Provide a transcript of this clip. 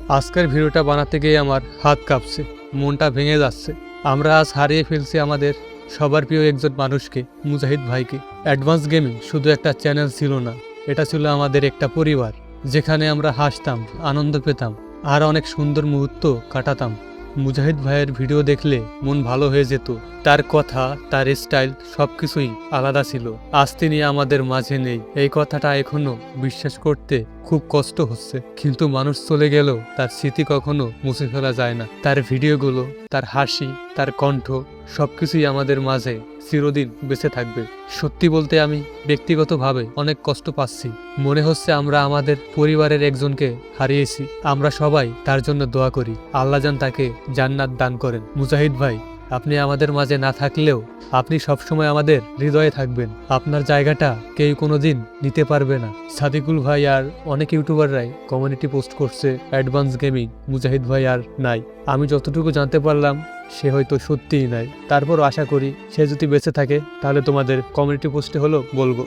আজকের ভিডিওটা বানাতে গিয়ে আমার হাত কাঁপছে, মনটা ভেঙে যাচ্ছে। আমরা আজ হারিয়ে ফেলছি আমাদের সবার প্রিয় একজন মানুষকে, মুজাহিদ ভাইকে। অ্যাডভান্স গেমিং শুধু একটা চ্যানেল ছিল না, এটা ছিল আমাদের একটা পরিবার, যেখানে আমরা হাসতাম, আনন্দ পেতাম আর অনেক সুন্দর মুহূর্ত কাটাতাম। মুজাহিদ ভাইয়ের ভিডিও দেখলে মন ভালো হয়ে যেত। তার কথা, তার স্টাইল সবকিছুই আলাদা ছিল। আজ তিনি আমাদের মাঝে নেই, এই কথাটা এখনো বিশ্বাস করতে খুব কষ্ট হচ্ছে। কিন্তু মানুষ চলে গেলেও তার স্মৃতি কখনো মুছে ফেলা যায় না। তার ভিডিওগুলো, তার হাসি, তার কণ্ঠ সবকিছুই আমাদের মাঝে চিরদিন বেঁচে থাকবে। সত্যি বলতে আমি ব্যক্তিগতভাবে অনেক কষ্ট পাচ্ছি। মনে হচ্ছে আমরা আমাদের পরিবারের একজনকে হারিয়েছি। আমরা সবাই তার জন্য দোয়া করি, আল্লাহ যেন তাকে জান্নাত দান করেন। মুজাহিদ ভাই, আপনি আমাদের মাঝে না থাকলেও আপনি সবসময় আমাদের হৃদয়ে থাকবেন। আপনার জায়গাটা কেউ কোনোদিন নিতে পারবে না। সাদিকুল ভাই আর অনেক ইউটিউবাররাই কমিউনিটি পোস্ট করছে অ্যাডভান্স গেমিং, মুজাহিদ ভাই আর নাই। আমি যতটুকু জানতে পারলাম সে হয়তো সত্যিই নাই। তারপর আশা করি সে যদি বেঁচে থাকে তাহলে তোমাদের কমিউনিটি পোস্টে হলো বলবো।